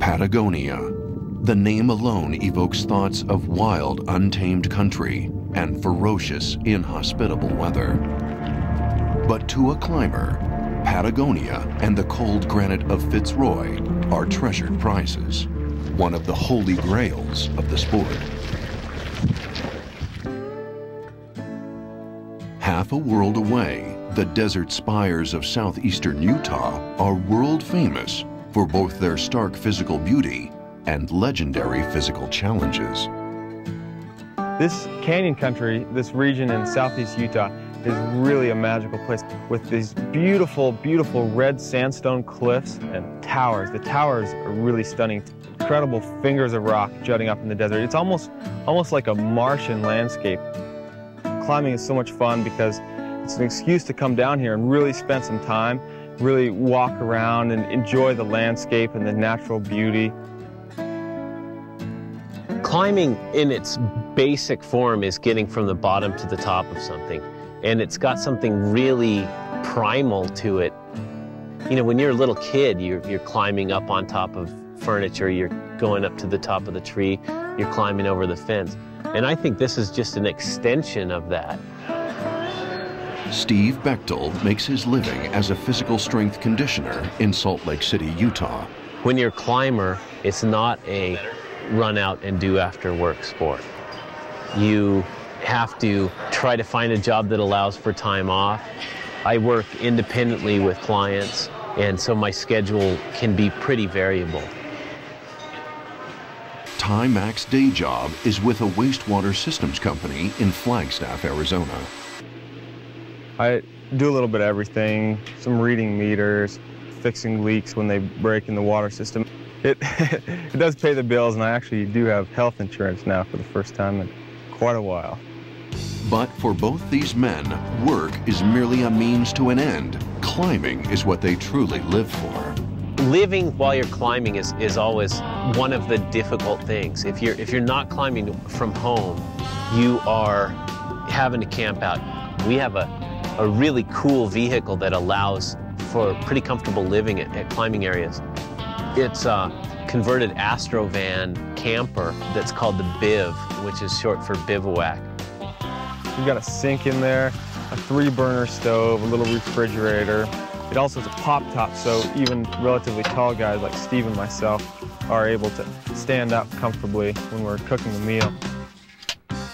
Patagonia. The name alone evokes thoughts of wild, untamed country and ferocious, inhospitable weather. But to a climber, Patagonia and the cold granite of Fitzroy are treasured prizes, one of the holy grails of the sport. Half a world away, the desert spires of southeastern Utah are world famous for both their stark physical beauty and legendary physical challenges. This canyon country, this region in southeast Utah, is really a magical place with these beautiful, beautiful red sandstone cliffs and towers. The towers are really stunning. Incredible fingers of rock jutting up in the desert. It's almost like a Martian landscape. Climbing is so much fun because it's an excuse to come down here and really spend some time, really walk around and enjoy the landscape and the natural beauty. Climbing in its basic form is getting from the bottom to the top of something. And it's got something really primal to it. You know, when you're a little kid, you're climbing up on top of furniture, you're going up to the top of the tree, you're climbing over the fence. And I think this is just an extension of that. Steve Bechtel makes his living as a physical strength conditioner in Salt Lake City, Utah. When you're a climber, it's not a run out and do after work sport. You have to try to find a job that allows for time off. I work independently with clients, and so my schedule can be pretty variable. Ty Mack's day job is with a wastewater systems company in Flagstaff, Arizona. I do a little bit of everything, some reading meters, fixing leaks when they break in the water system. It does pay the bills, and I actually do have health insurance now for the first time in quite a while. But for both these men, work is merely a means to an end. Climbing is what they truly live for. Living while you're climbing is always one of the difficult things. If you're not climbing from home, you are having to camp out. We have a really cool vehicle that allows for pretty comfortable living at climbing areas. It's a converted Astrovan camper that's called the Biv, which is short for bivouac. We've got a sink in there, a 3-burner stove, a little refrigerator. It also has a pop top, so even relatively tall guys like Steve and myself are able to stand up comfortably when we're cooking a meal.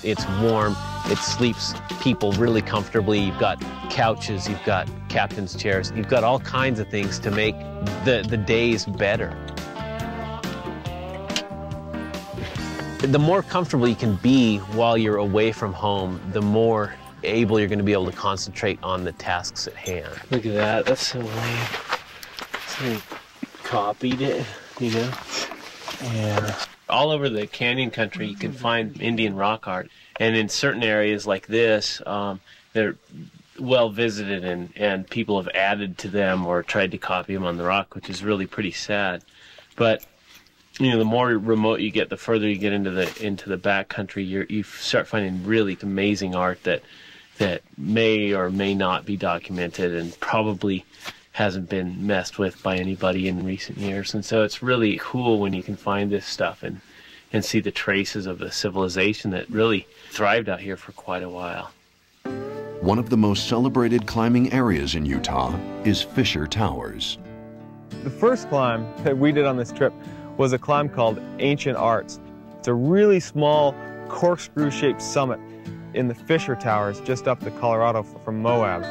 It's warm, it sleeps people really comfortably. You've got couches, you've got captain's chairs, you've got all kinds of things to make the days better. The more comfortable you can be while you're away from home, the more able you're going to be able to concentrate on the tasks at hand. Look at that, that's so lame. Somebody copied it, you know? Yeah. All over the canyon country, you can find Indian rock art. And in certain areas like this, they're well visited and people have added to them or tried to copy them on the rock, which is really pretty sad. But you know, the more remote you get, the further you get into the backcountry, you start finding really amazing art that may or may not be documented and probably hasn't been messed with by anybody in recent years. And so it's really cool when you can find this stuff and see the traces of a civilization that really thrived out here for quite a while. One of the most celebrated climbing areas in Utah is Fisher Towers. The first climb that we did on this trip was a climb called Ancient Arts. It's a really small corkscrew-shaped summit in the Fisher Towers just up the Colorado from Moab.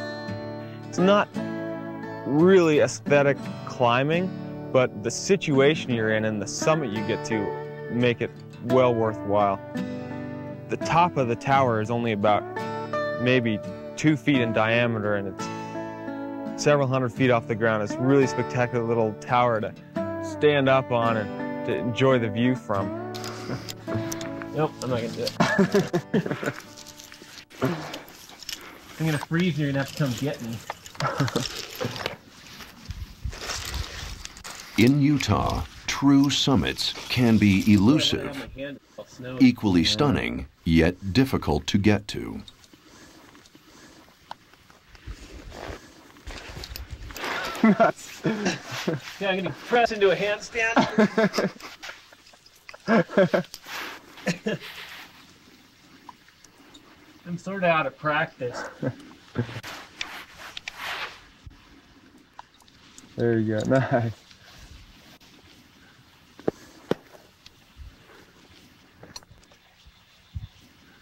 It's not really aesthetic climbing, but the situation you're in and the summit you get to make it well worthwhile. The top of the tower is only about maybe 2 feet in diameter, and it's several hundred feet off the ground. It's a really spectacular little tower to stand up on and to enjoy the view from. Nope, I'm not gonna do it. I'm gonna freeze and you're gonna have to come get me. In Utah, true summits can be elusive, equally stunning, yet difficult to get to. nuts. Yeah, I'm gonna press into a handstand. I'm sort of out of practice. There you go, nice.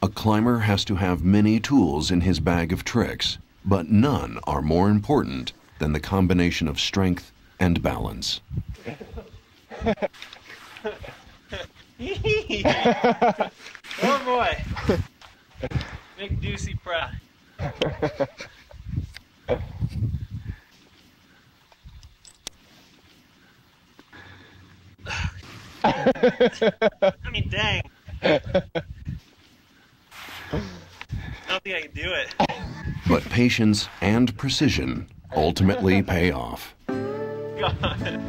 A climber has to have many tools in his bag of tricks, but none are more important than the combination of strength and balance. Oh boy. Make Deucey proud. I mean, dang. I don't think I can do it. But patience and precision ultimately pay off. God.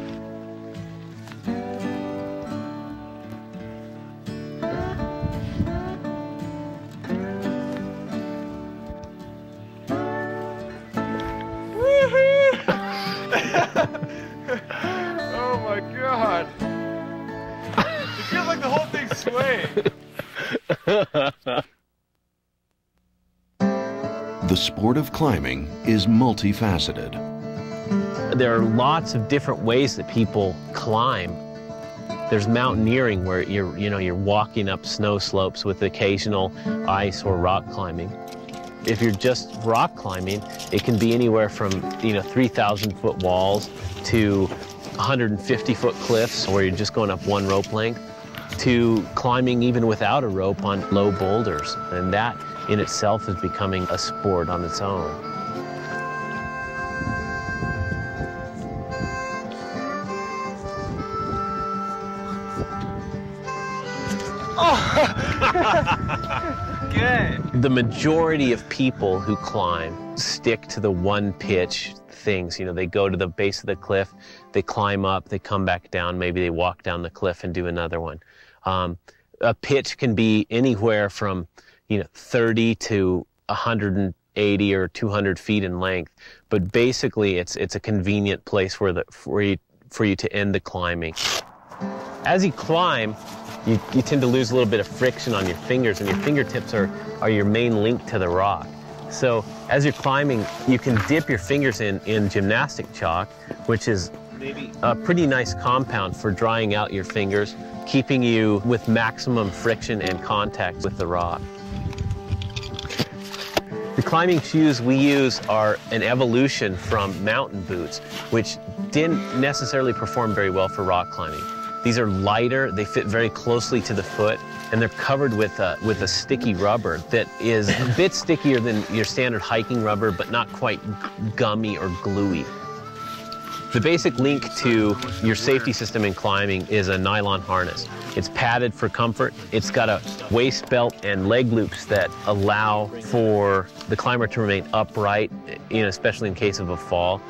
Oh my God. It feels like the whole thing's swaying. The sport of climbing is multifaceted. There are lots of different ways that people climb. There's mountaineering where you're walking up snow slopes with occasional ice or rock climbing. If you're just rock climbing, it can be anywhere from 3,000-foot walls to 150-foot cliffs where you're just going up one rope length, to climbing even without a rope on low boulders. And that in itself is becoming a sport on its own. Good. The majority of people who climb stick to the one pitch things. They go to the base of the cliff, they climb up, they come back down, maybe they walk down the cliff and do another one. A pitch can be anywhere from 30 to 180 or 200 feet in length, but basically it's a convenient place for you to end the climbing. As you climb, you tend to lose a little bit of friction on your fingers, and your fingertips are your main link to the rock. So as you're climbing, you can dip your fingers in gymnastic chalk, which is a pretty nice compound for drying out your fingers, keeping you with maximum friction and contact with the rock. The climbing shoes we use are an evolution from mountain boots, which didn't necessarily perform very well for rock climbing. These are lighter, they fit very closely to the foot, and they're covered with a sticky rubber that is a bit stickier than your standard hiking rubber, but not quite gummy or gluey. The basic link to your safety system in climbing is a nylon harness. It's padded for comfort. It's got a waist belt and leg loops that allow for the climber to remain upright, especially in case of a fall.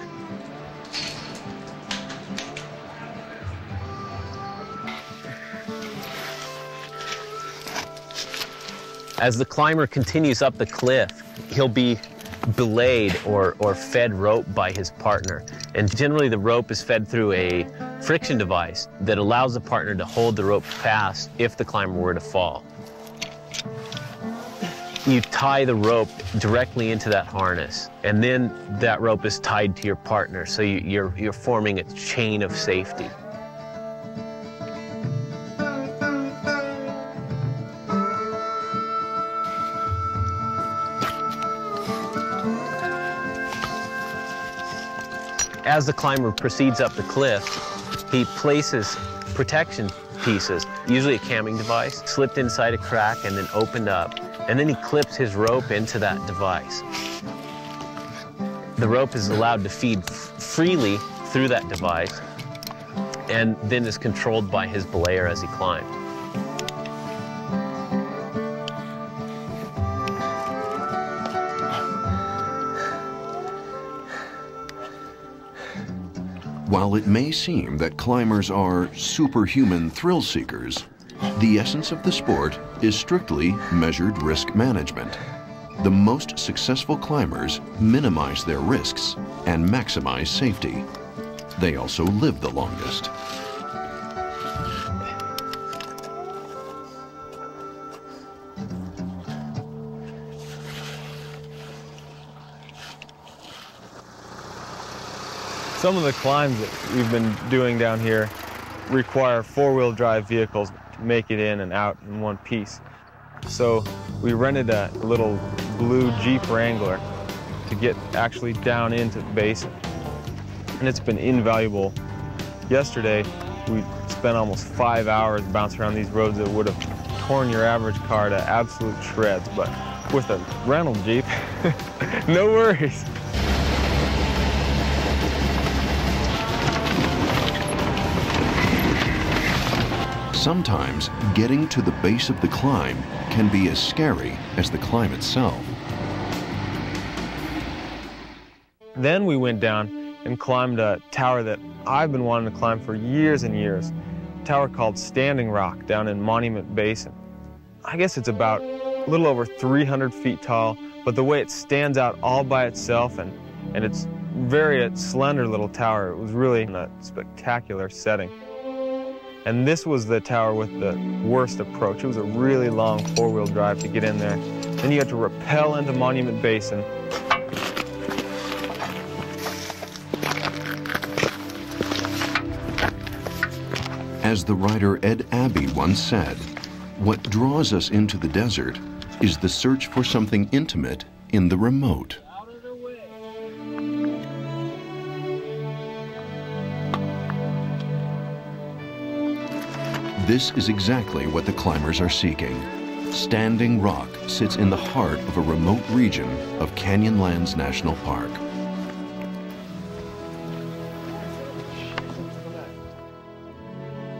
As the climber continues up the cliff, he'll be belayed or fed rope by his partner. And generally the rope is fed through a friction device that allows the partner to hold the rope fast if the climber were to fall. You tie the rope directly into that harness, and then that rope is tied to your partner, so you're forming a chain of safety. As the climber proceeds up the cliff, he places protection pieces, usually a camming device, slipped inside a crack and then opened up. And then he clips his rope into that device. The rope is allowed to feed freely through that device and then is controlled by his belayer as he climbs. While it may seem that climbers are superhuman thrill seekers, the essence of the sport is strictly measured risk management. The most successful climbers minimize their risks and maximize safety. They also live the longest. Some of the climbs that we've been doing down here require four-wheel drive vehicles to make it in and out in one piece. So we rented a little blue Jeep Wrangler to get actually down into the basin. And it's been invaluable. Yesterday, we spent almost 5 hours bouncing around these roads that would have torn your average car to absolute shreds. But with a rental Jeep, no worries. Sometimes getting to the base of the climb can be as scary as the climb itself. Then we went down and climbed a tower that I've been wanting to climb for years and years, a tower called Standing Rock down in Monument Basin. I guess it's about a little over 300 feet tall, but the way it stands out all by itself and it's very slender little tower, it was really a spectacular setting. And this was the tower with the worst approach. It was a really long four-wheel drive to get in there. Then you had to rappel into Monument Basin. As the writer Ed Abbey once said, what draws us into the desert is the search for something intimate in the remote. This is exactly what the climbers are seeking. Standing Rock sits in the heart of a remote region of Canyonlands National Park.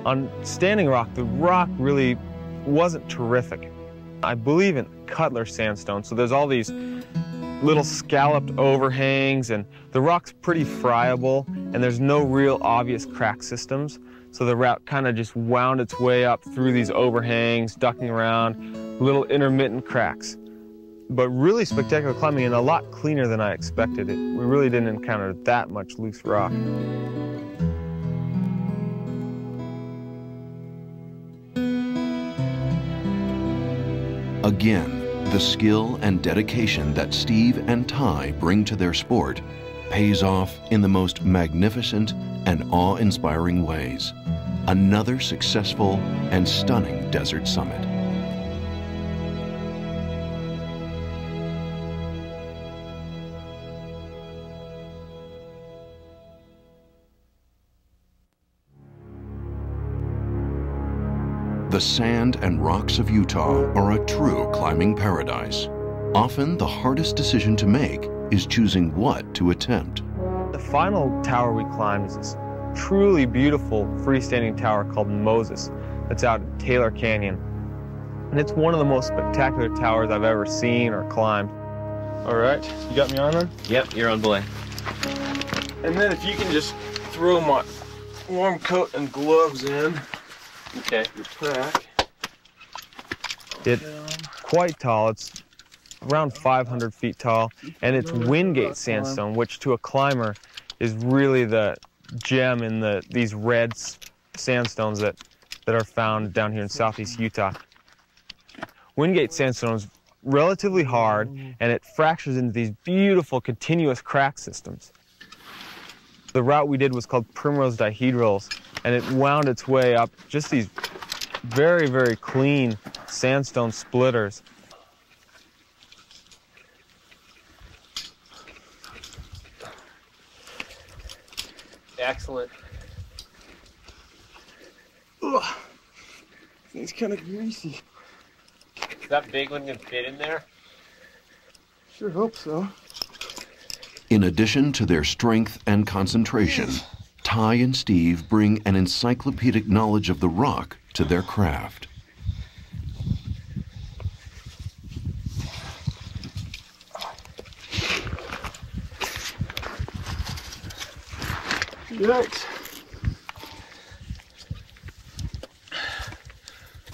On Standing Rock, the rock really wasn't terrific. I believe in Cutler sandstone, so there's all these little scalloped overhangs, and the rock's pretty friable, and there's no real obvious crack systems. So the route kind of just wound its way up through these overhangs, ducking around, little intermittent cracks. But really spectacular climbing and a lot cleaner than I expected. We really didn't encounter that much loose rock. Again, the skill and dedication that Steve and Ty bring to their sport pays off in the most magnificent and awe-inspiring ways. Another successful and stunning desert summit. The sand and rocks of Utah are a true climbing paradise. Often the hardest decision to make is choosing what to attempt. The final tower we climbed is this truly beautiful freestanding tower called Moses that's out in Taylor Canyon. And it's one of the most spectacular towers I've ever seen or climbed. All right, you got me on then? Yep, you're on boy. And then if you can just throw my warm coat and gloves in. Okay. Your pack. It's quite tall. It's around 500 feet tall, and it's Wingate sandstone, which to a climber is really the gem in these red sandstones that are found down here in Southeast Utah. Wingate sandstone is relatively hard, and it fractures into these beautiful continuous crack systems. The route we did was called Primrose Dihedrals, and it wound its way up just these very, very clean sandstone splitters. Excellent. Ugh, it's kind of greasy. Is that big one gonna fit in there? Sure hope so. In addition to their strength and concentration, Ty and Steve bring an encyclopedic knowledge of the rock to their craft. Yikes.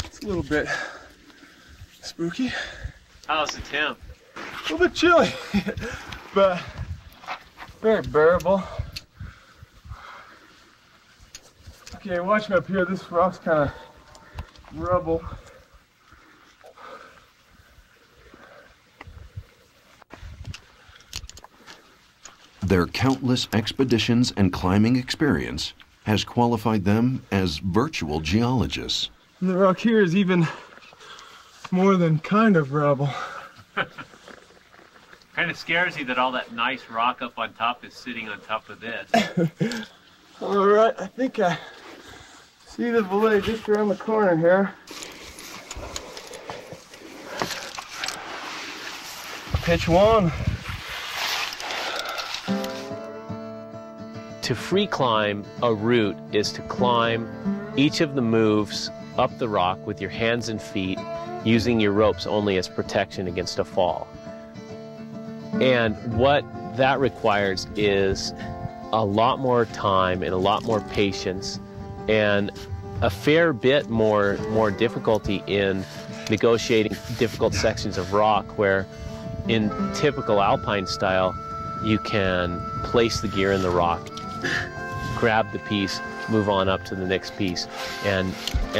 It's a little bit spooky. How's the temp? A little bit chilly, but very bearable. Okay, watch me up here. This rock's kind of rubble. Their countless expeditions and climbing experience has qualified them as virtual geologists. And the rock here is even more than kind of rubble. Kind of scares you that all that nice rock up on top is sitting on top of this. All right, I think I see the belay just around the corner here. Pitch one. To free climb a route is to climb each of the moves up the rock with your hands and feet, using your ropes only as protection against a fall. And what that requires is a lot more time and a lot more patience and a fair bit more difficulty in negotiating difficult sections of rock, where in typical alpine style you can place the gear in the rock, grab the piece, move on up to the next piece, and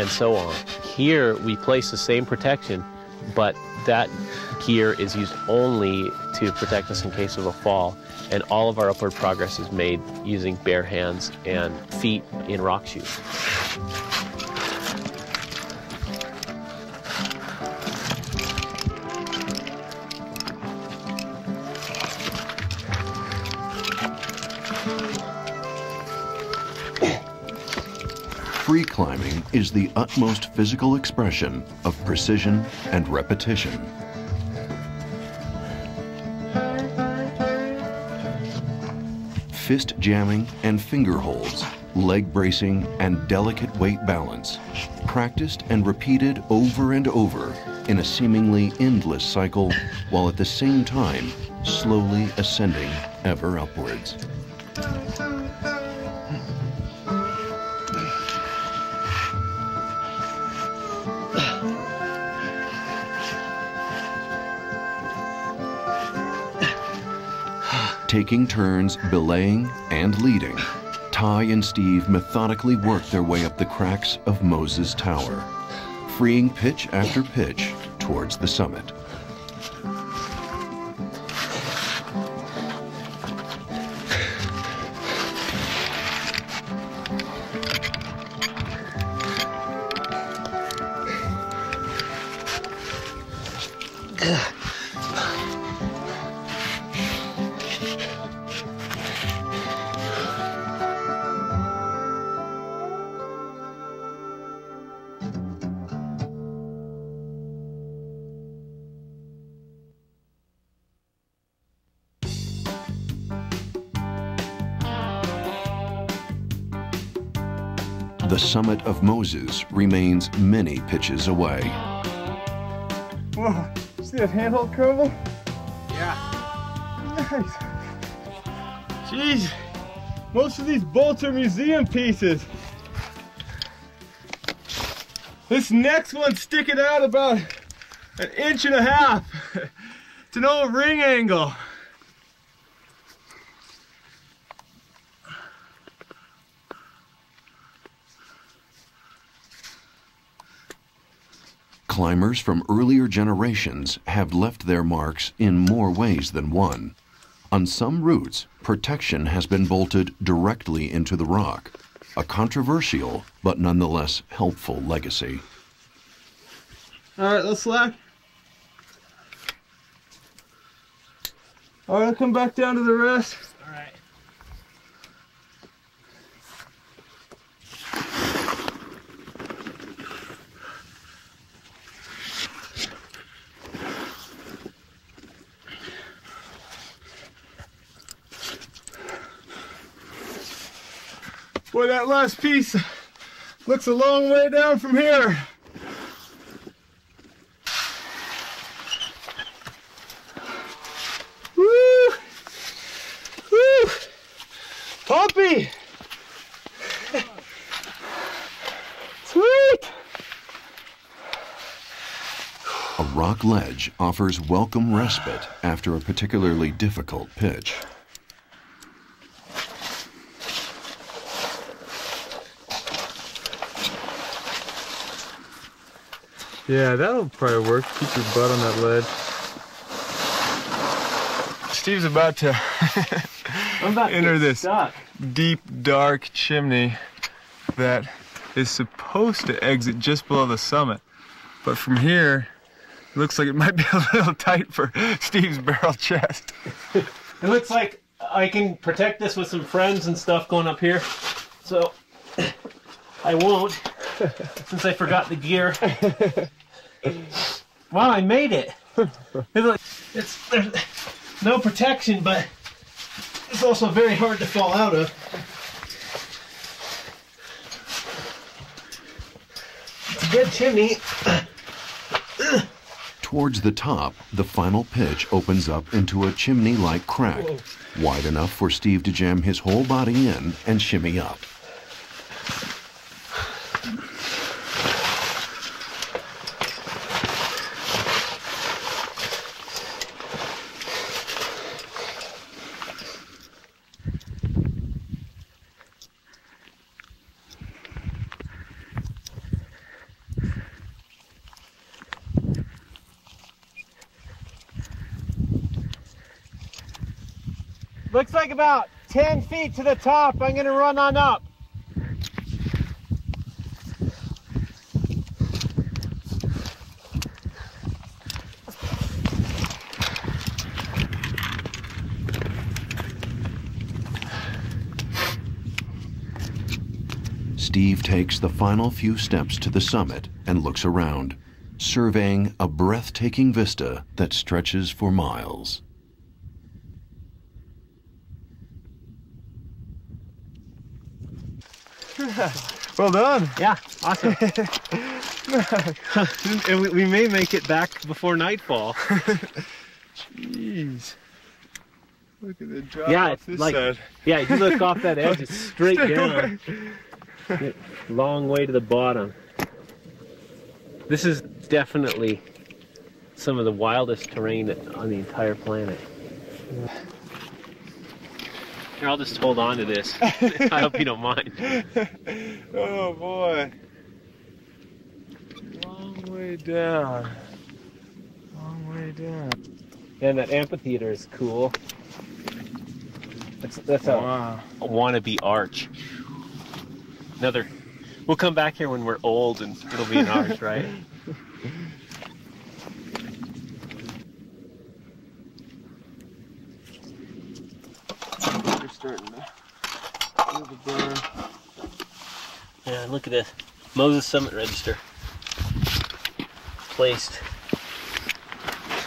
so on. Here we place the same protection, but that gear is used only to protect us in case of a fall, and all of our upward progress is made using bare hands and feet in rock shoes. Free climbing is the utmost physical expression of precision and repetition. Fist jamming and finger holds, leg bracing and delicate weight balance, practiced and repeated over and over in a seemingly endless cycle, while at the same time slowly ascending ever upwards. Taking turns belaying and leading, Ty and Steve methodically work their way up the cracks of Moses Tower, freeing pitch after pitch towards the summit. The summit of Moses remains many pitches away. Whoa, see that handhold crumble? Yeah. Nice. Jeez, most of these bolts are museum pieces. This next one's sticking out about 1.5 inches. It's an old ring angle. Climbers from earlier generations have left their marks in more ways than one. On some routes, protection has been bolted directly into the rock, a controversial but nonetheless helpful legacy. All right, let's slack. All right, I'll come back down to the rest. All right. Boy, that last piece looks a long way down from here. Woo! Woo! Pumpy! Sweet! A rock ledge offers welcome respite after a particularly difficult pitch. Yeah, that'll probably work. Keep your butt on that ledge. Steve's about to enter this deep, dark chimney that is supposed to exit just below the summit. But from here, it looks like it might be a little tight for Steve's barrel chest. It looks like I can protect this with some friends and stuff going up here. So I won't, since I forgot the gear. Wow, I made it. There's no protection, but it's also very hard to fall out of. It's a good chimney. Towards the top, the final pitch opens up into a chimney-like crack, wide enough for Steve to jam his whole body in and shimmy up. Looks like about 10 feet to the top. I'm gonna run on up. Steve takes the final few steps to the summit and looks around, surveying a breathtaking vista that stretches for miles. Well done. Yeah, awesome. And we may make it back before nightfall. Jeez. Look at the drop off this like, side. Yeah, if you look off that edge, it's straight down. Long way to the bottom. This is definitely some of the wildest terrain on the entire planet. Here, I'll just hold on to this. I hope you don't mind. Oh boy. Long way down. Long way down. And that amphitheater is cool. That's a wannabe arch. We'll come back here when we're old and it'll be an arch, right? You're starting to move the burn. Yeah, look at this. Moses Summit Register. Placed.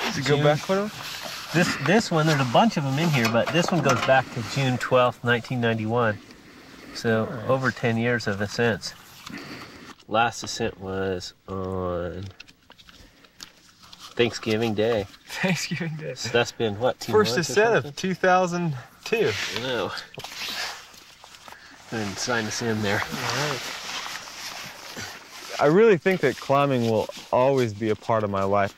Does it go back quite a while? This one, there's a bunch of them in here, but this one goes back to June 12th, 1991. So over 10 years of ascents. Last ascent was on Thanksgiving Day. Thanksgiving Day. So that's been what, 2 First months ascent of 2002. I know. And sign us in there. All right. I really think that climbing will always be a part of my life.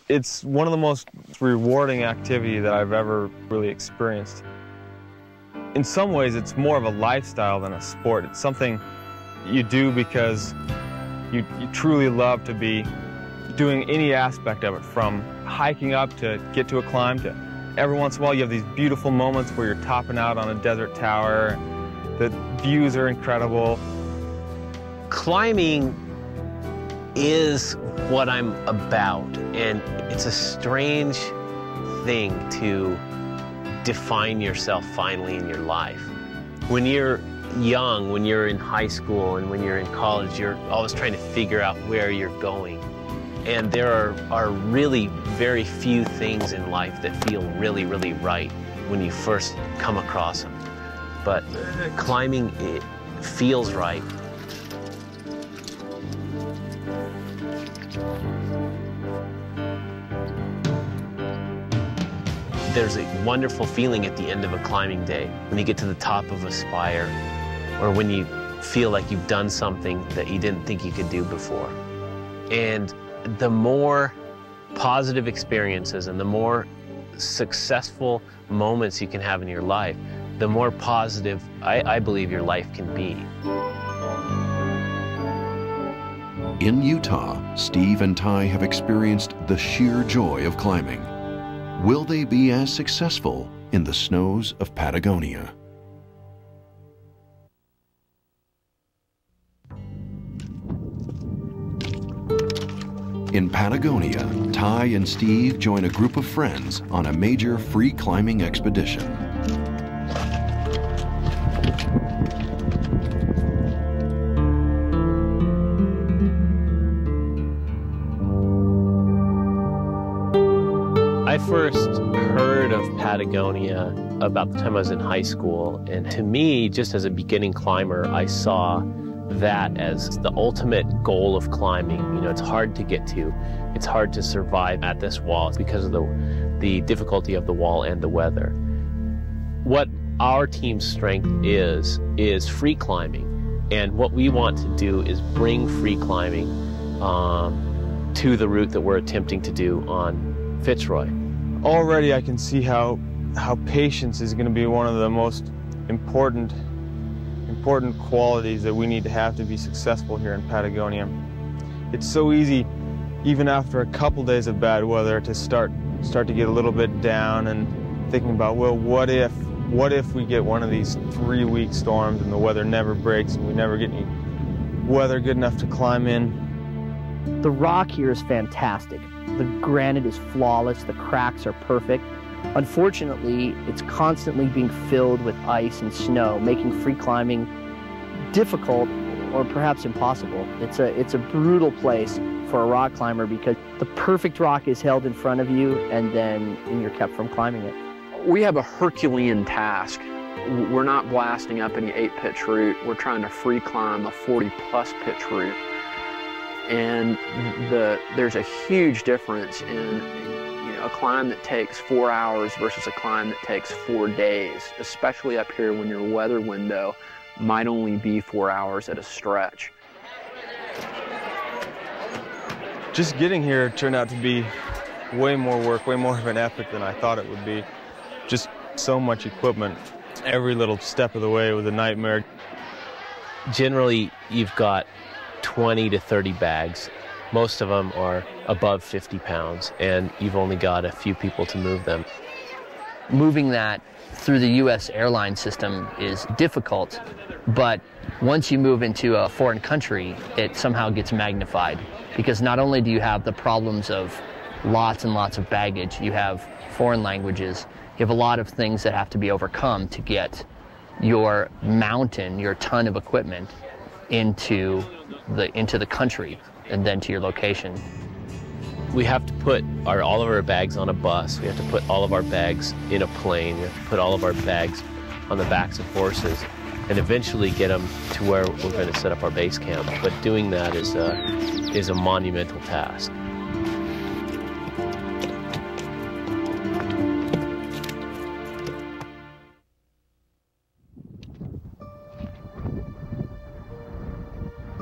It's one of the most rewarding activities that I've ever really experienced. In some ways, it's more of a lifestyle than a sport. It's something you do because you truly love to be doing any aspect of it, from hiking up to get to a climb to every once in a while you have these beautiful moments where you're topping out on a desert tower. The views are incredible. Climbing is what I'm about, and it's a strange thing to define yourself finally in your life. When you're young, when you're in high school and when you're in college, you're always trying to figure out where you're going. And there are really very few things in life that feel really, really right when you first come across them. But climbing, it feels right. There's a wonderful feeling at the end of a climbing day when you get to the top of a spire, or when you feel like you've done something that you didn't think you could do before. And the more positive experiences and the more successful moments you can have in your life, the more positive I believe your life can be. In Utah, Steve and Ty have experienced the sheer joy of climbing. Will they be as successful in the snows of Patagonia? In Patagonia, Ty and Steve join a group of friends on a major free climbing expedition. I first heard of Patagonia about the time I was in high school, and to me, just as a beginning climber, I saw that as the ultimate goal of climbing. You know, it's hard to get to. It's hard to survive at this wall because of the difficulty of the wall and the weather. What our team's strength is free climbing, and what we want to do is bring free climbing to the route that we're attempting to do on Fitzroy. Already I can see how patience is going to be one of the most important qualities that we need to have be successful here in Patagonia. It's so easy, even after a couple days of bad weather, to start to get a little bit down and thinking about, well, what if we get one of these 3-week storms and the weather never breaks and we never get any weather good enough to climb in. The rock here is fantastic. The granite is flawless, the cracks are perfect. Unfortunately, it's constantly being filled with ice and snow, making free climbing difficult or perhaps impossible. It's a brutal place for a rock climber because the perfect rock is held in front of you and then you're kept from climbing it. We have a Herculean task. We're not blasting up any 8-pitch route. We're trying to free climb a 40-plus pitch route. And there's a huge difference in a climb that takes 4 hours versus a climb that takes 4 days, especially up here when your weather window might only be 4 hours at a stretch. Just getting here turned out to be way more work, way more of an epic than I thought it would be. Just so much equipment. Every little step of the way was a nightmare. Generally, you've got 20 to 30 bags. Most of them are above 50 pounds, and you've only got a few people to move them. Moving that through the U.S. airline system is difficult, but once you move into a foreign country, it somehow gets magnified, because not only do you have the problems of lots and lots of baggage, you have foreign languages, you have a lot of things that have to be overcome to get your mountain, your ton of equipment into the country and then to your location. We have to put all of our bags on a bus. We have to put all of our bags in a plane. We have to put all of our bags on the backs of horses and eventually get them to where we're going to set up our base camp. But doing that is a monumental task.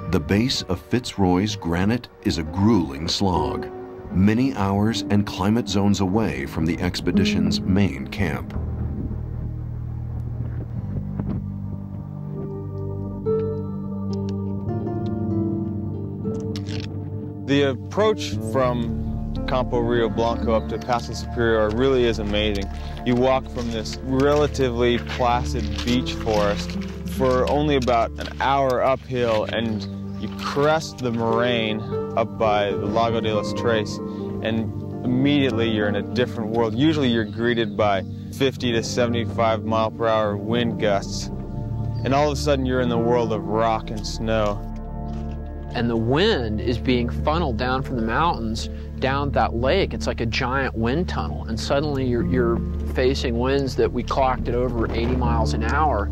The base of Fitzroy's granite is a grueling slog, many hours and climate zones away from the expedition's main camp. The approach from Campo Rio Blanco up to Paso Superior really is amazing. You walk from this relatively placid beach forest for only about an hour uphill, and you crest the moraine up by the Lago de los Tres, and immediately you're in a different world. Usually you're greeted by 50 to 75 mile per hour wind gusts, and all of a sudden you're in the world of rock and snow. And the wind is being funneled down from the mountains down that lake. It's like a giant wind tunnel, and suddenly you're facing winds that we clocked at over 80 miles an hour.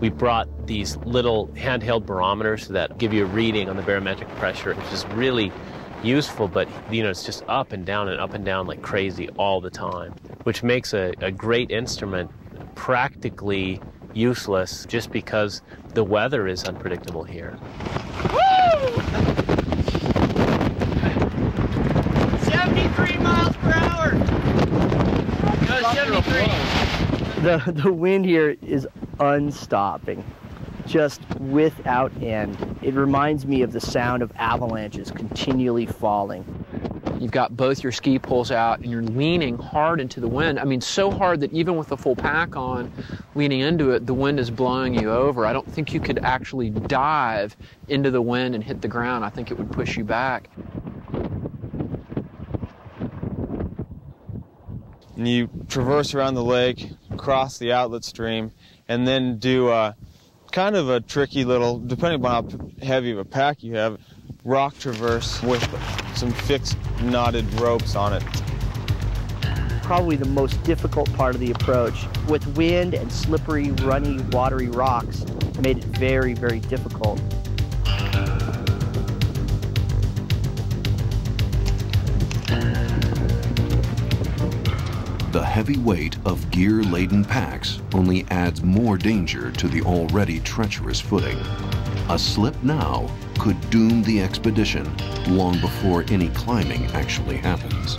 We brought these little handheld barometers that give you a reading on the barometric pressure, which is really useful, but it's just up and down like crazy all the time, which makes a great instrument practically useless just because the weather is unpredictable here. Woo! 73 miles per hour! No, 73. The wind here is unstopping. just without end. It reminds me of the sound of avalanches continually falling. You've got both your ski poles out and you're leaning hard into the wind. I mean, so hard that even with the full pack on, leaning into it, the wind is blowing you over. I don't think you could actually dive into the wind and hit the ground. I think it would push you back. And you traverse around the lake, cross the outlet stream, and then do kind of a tricky little, depending on how heavy of a pack you have, rock traverse with some fixed knotted ropes on it. Probably the most difficult part of the approach. With wind and slippery, runny, watery rocks, made it very, very difficult. The heavy weight of gear-laden packs only adds more danger to the already treacherous footing. A slip now could doom the expedition long before any climbing actually happens.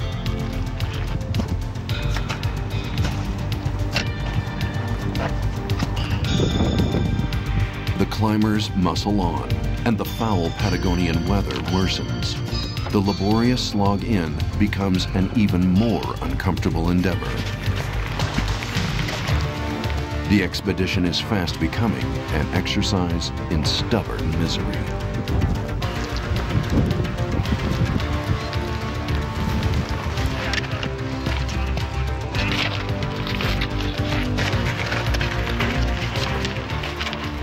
The climbers muscle on, and the foul Patagonian weather worsens. The laborious slog in becomes an even more uncomfortable endeavor. The expedition is fast becoming an exercise in stubborn misery.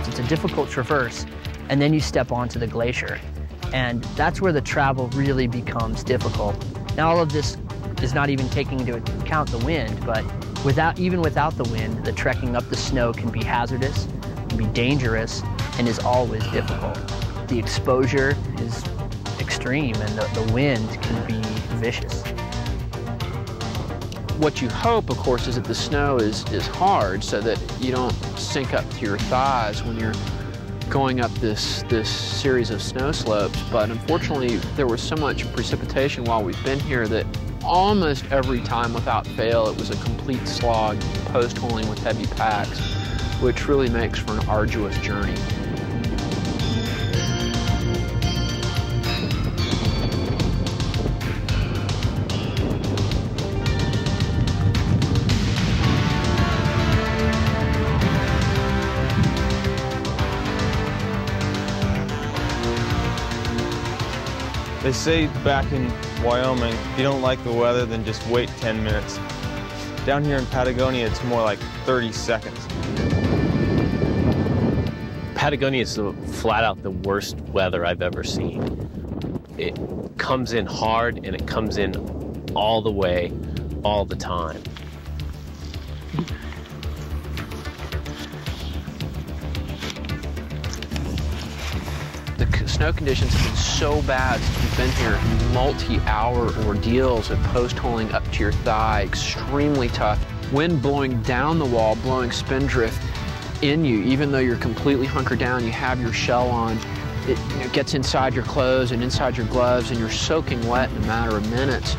It's a difficult traverse, and then you step onto the glacier. And that's where the travel really becomes difficult. Now, all of this is not even taking into account the wind, but even without the wind, the trekking up the snow can be hazardous, can be dangerous, and is always difficult. The exposure is extreme, and the wind can be vicious. What you hope, of course, is that the snow is hard so that you don't sink up to your thighs when you're going up this series of snow slopes, but unfortunately there was so much precipitation while we've been here that almost every time without fail it was a complete slog, post-holing with heavy packs, which really makes for an arduous journey. They say back in Wyoming, if you don't like the weather, then just wait 10 minutes. Down here in Patagonia, it's more like 30 seconds. Patagonia is flat out the worst weather I've ever seen. It comes in hard and it comes in all the way, all the time. The snow conditions have been so bad since we've been here. Multi-hour ordeals of post-holing up to your thigh, extremely tough. Wind blowing down the wall, blowing spindrift in you, even though you're completely hunkered down, you have your shell on. It gets inside your clothes and inside your gloves, and you're soaking wet in a matter of minutes.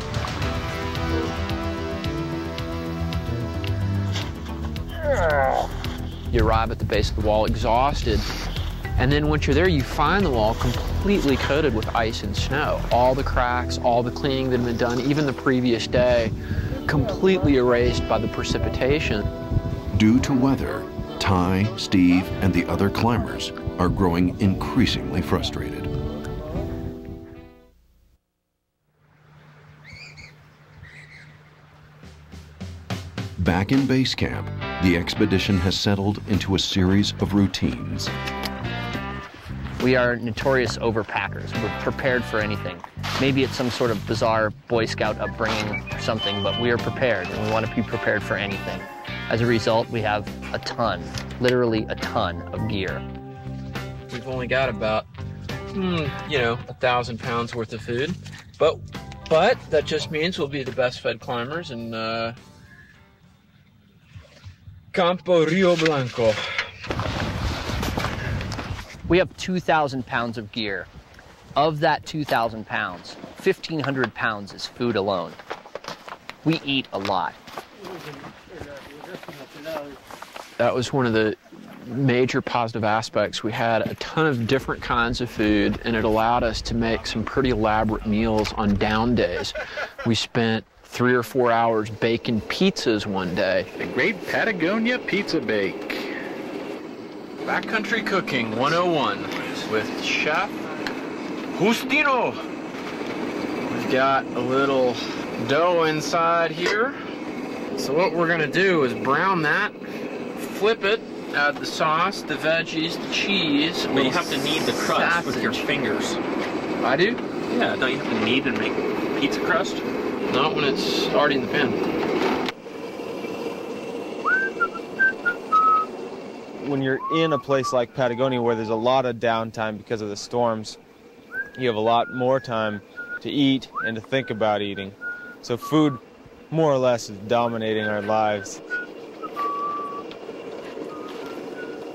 You arrive at the base of the wall exhausted. And then once you're there, you find the wall completely coated with ice and snow. All the cracks, all the cleaning that had been done, even the previous day, completely erased by the precipitation. Due to weather, Ty, Steve, and the other climbers are growing increasingly frustrated. Back in base camp, the expedition has settled into a series of routines. We are notorious overpackers. We're prepared for anything. Maybe it's some sort of bizarre Boy Scout upbringing or something, but we are prepared, and we want to be prepared for anything. As a result, we have a ton, literally a ton of gear. We've only got about, 1,000 pounds worth of food, but that just means we'll be the best fed climbers in Campo Rio Blanco. We have 2,000 pounds of gear. Of that 2,000 pounds, 1,500 pounds is food alone. We eat a lot. That was one of the major positive aspects. We had a ton of different kinds of food, and it allowed us to make some pretty elaborate meals on down days. We spent 3 or 4 hours baking pizzas one day. The Great Patagonia Pizza Bake. Backcountry Cooking 101 with Chef Justino. We've got a little dough inside here. So what we're gonna do is brown that, flip it, add the sauce, the veggies, the cheese. But you have to knead the crust with your fingers. I do? Yeah, don't you have to knead and make pizza crust? Not when it's already in the pan. When you're in a place like Patagonia where there's a lot of downtime because of the storms, you have a lot more time to eat and to think about eating. So food, more or less, is dominating our lives.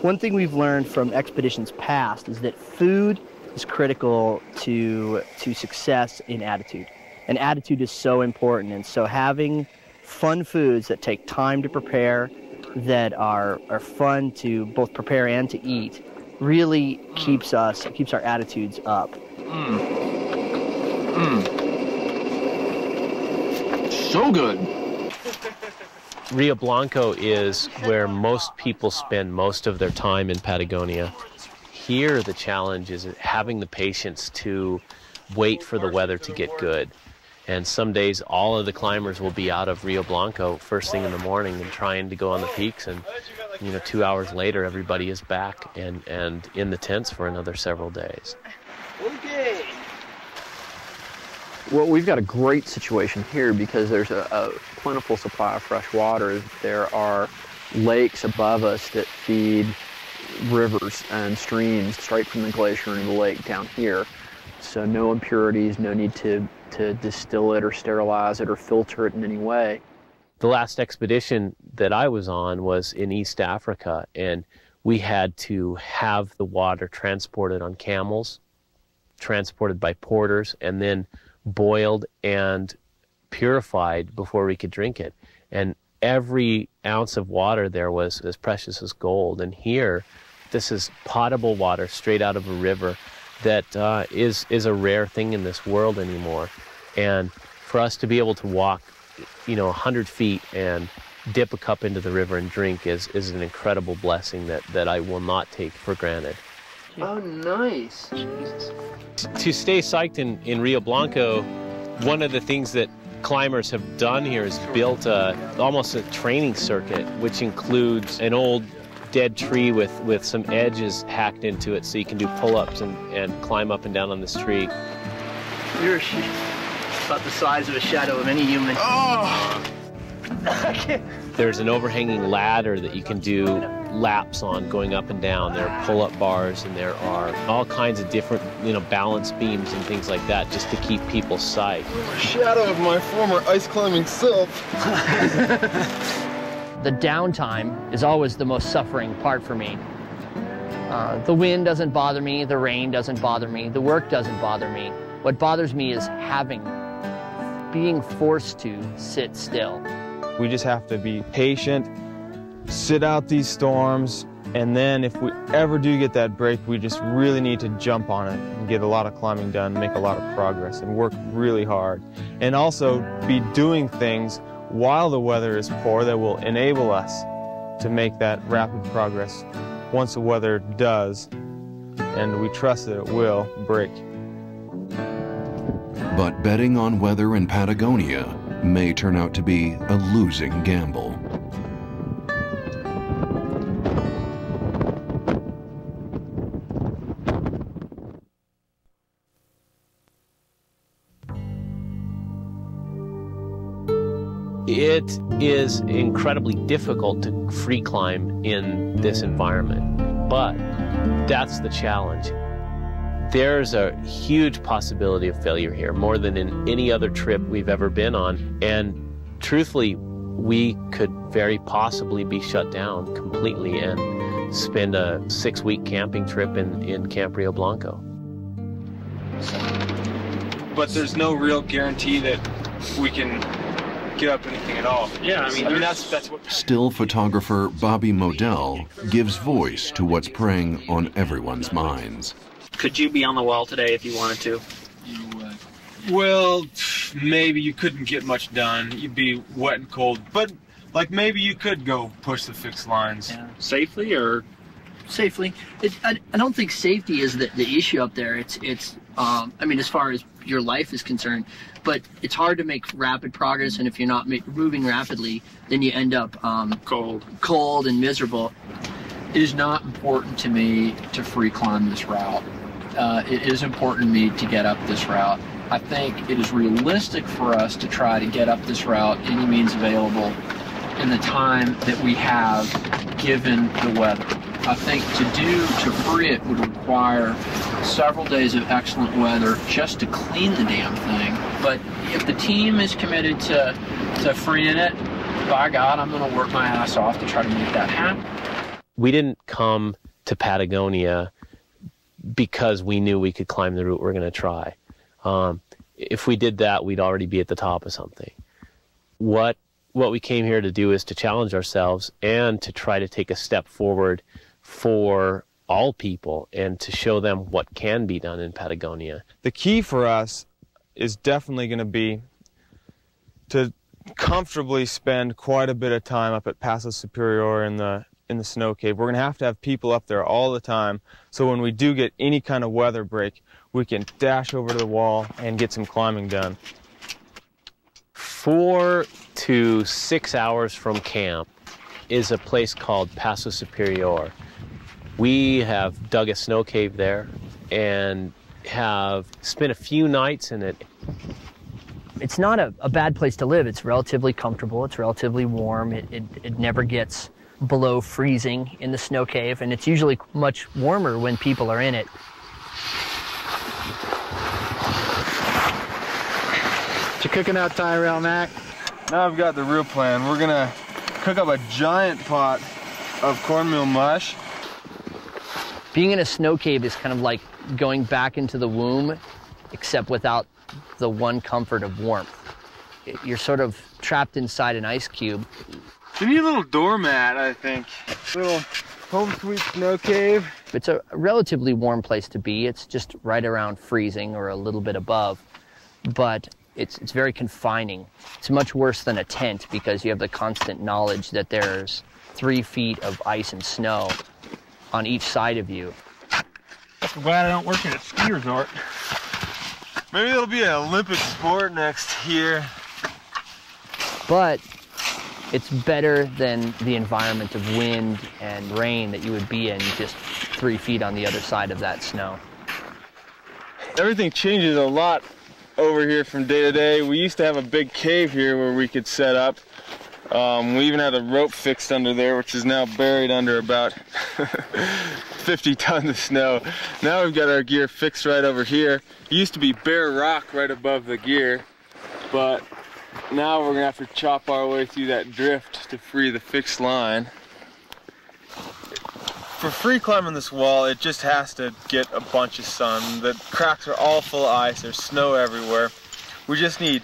One thing we've learned from expeditions past is that food is critical to success in attitude. And attitude is so important. And so having fun foods that take time to prepare, that are fun to both prepare and to eat, really keeps our attitudes up. So good. Rio Blanco is where most people spend most of their time in Patagonia. Here, the challenge is having the patience to wait for the weather to get good. And some days, all of the climbers will be out of Rio Blanco first thing in the morning and trying to go on the peaks. And, 2 hours later, everybody is back and in the tents for another several days. Okay. Well, we've got a great situation here because there's a plentiful supply of fresh water. There are lakes above us that feed rivers and streams straight from the glacier into the lake down here. So no impurities, no need to distill it or sterilize it or filter it in any way. The last expedition that I was on was in East Africa, and we had to have the water transported on camels, transported by porters, and then boiled and purified before we could drink it. And every ounce of water there was as precious as gold. And here, this is potable water straight out of a river that is a rare thing in this world anymore. And for us to be able to walk, 100 feet and dip a cup into the river and drink is an incredible blessing that I will not take for granted. Oh, nice. Jesus. To stay psyched in Rio Blanco, one of the things that climbers have done here is built almost a training circuit, which includes an old dead tree with some edges hacked into it so you can do pull-ups and climb up and down on this tree. You're about the size of a shadow of any human. Oh! There's an overhanging ladder that you can do laps on going up and down. There are pull-up bars, and there are all kinds of different, balance beams and things like that just to keep people psyched. Shadow of my former ice climbing self. The downtime is always the most suffering part for me. The wind doesn't bother me, the rain doesn't bother me, the work doesn't bother me. What bothers me is being forced to sit still. We just have to be patient, sit out these storms, and then if we ever do get that break, we just really need to jump on it and get a lot of climbing done, make a lot of progress, and work really hard. And also be doing things while the weather is poor that will enable us to make that rapid progress once the weather does, and we trust that it will, break. But betting on weather in Patagonia may turn out to be a losing gamble. It is incredibly difficult to free climb in this environment, but that's the challenge. There's a huge possibility of failure here, more than in any other trip we've ever been on. And truthfully, we could very possibly be shut down completely and spend a 6-week camping trip in Camp Rio Blanco. But there's no real guarantee that we can get up anything at all. Yeah, I mean that's what... Still photographer Bobby Modell gives voice to what's preying on everyone's minds. Could you be on the wall today if you wanted to? Well, maybe you couldn't get much done. You'd be wet and cold. But, like, maybe you could go push the fixed lines. Yeah. Safely or? Safely. I don't think safety is the issue up there. I mean, as far as your life is concerned, but it's hard to make rapid progress, and if you're not moving rapidly, then you end up cold and miserable. It is not important to me to free climb this route. It is important to me to get up this route. I think it is realistic for us to try to get up this route any means available in the time that we have given the weather. I think to free it would require several days of excellent weather just to clean the damn thing. But if the team is committed to freeing it, by God, I'm going to work my ass off to try to make that happen. We didn't come to Patagonia because we knew we could climb the route we're going to try. If we did that, we'd already be at the top of something. What we came here to do is to challenge ourselves and to try to take a step forward for all people and to show them what can be done in Patagonia. The key for us is definitely going to be to comfortably spend quite a bit of time up at Paso Superior in the snow cave. We're going to have people up there all the time, so when we do get any kind of weather break, we can dash over to the wall and get some climbing done. 4 to 6 hours from camp is a place called Paso Superior. We have dug a snow cave there and have spent a few nights in it. It's not a bad place to live. It's relatively comfortable. It's relatively warm. It never gets below freezing in the snow cave, and it's usually much warmer when people are in it. What you cooking out, Tyrell, Mac? Now I've got the real plan. We're gonna cook up a giant pot of cornmeal mush. Being in a snow cave is kind of like going back into the womb, except without the one comfort of warmth. You're sort of trapped inside an ice cube. We need a little doormat, I think. Little home sweet snow cave. It's a relatively warm place to be. It's just right around freezing or a little bit above, but it's very confining. It's much worse than a tent because you have the constant knowledge that there's 3 feet of ice and snow on each side of you. I'm glad I don't work at a ski resort. Maybe it'll be an Olympic sport next year. But it's better than the environment of wind and rain that you would be in just 3 feet on the other side of that snow. Everything changes a lot over here from day to day. We used to have a big cave here where we could set up. We even had a rope fixed under there, which is now buried under about 50 tons of snow. Now we've got our gear fixed right over here. It used to be bare rock right above the gear, but now we're gonna have to chop our way through that drift to free the fixed line. For free climbing this wall, it just has to get a bunch of sun. The cracks are all full of ice, there's snow everywhere. We just need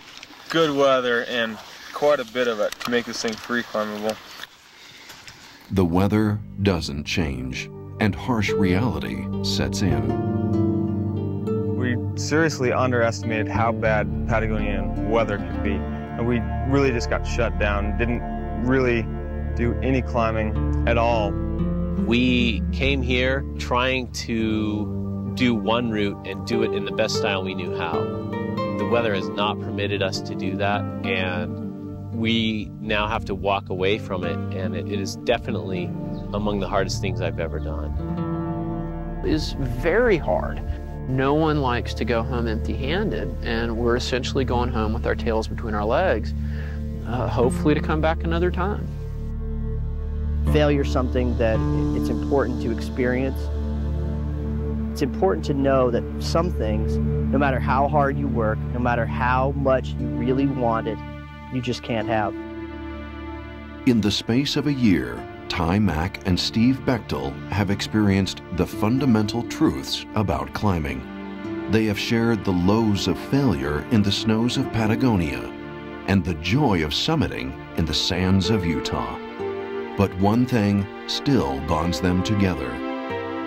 good weather and quite a bit of it to make this thing free climbable. The weather doesn't change, and harsh reality sets in. We seriously underestimated how bad Patagonian weather could be, and we really just got shut down. Didn't really do any climbing at all. We came here trying to do one route and do it in the best style we knew how. The weather has not permitted us to do that, and we now have to walk away from it, and it is definitely among the hardest things I've ever done. It is very hard. No one likes to go home empty-handed, and we're essentially going home with our tails between our legs, hopefully to come back another time. Failure is something that it's important to experience. It's important to know that some things, no matter how hard you work, no matter how much you really want it, you just can't have. In the space of a year, Ty Mack and Steve Bechtel have experienced the fundamental truths about climbing. They have shared the lows of failure in the snows of Patagonia and the joy of summiting in the sands of Utah. But one thing still bonds them together: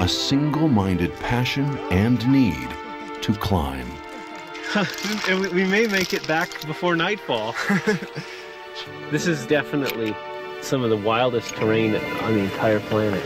a single-minded passion and need to climb. And we may make it back before nightfall. This is definitely some of the wildest terrain on the entire planet.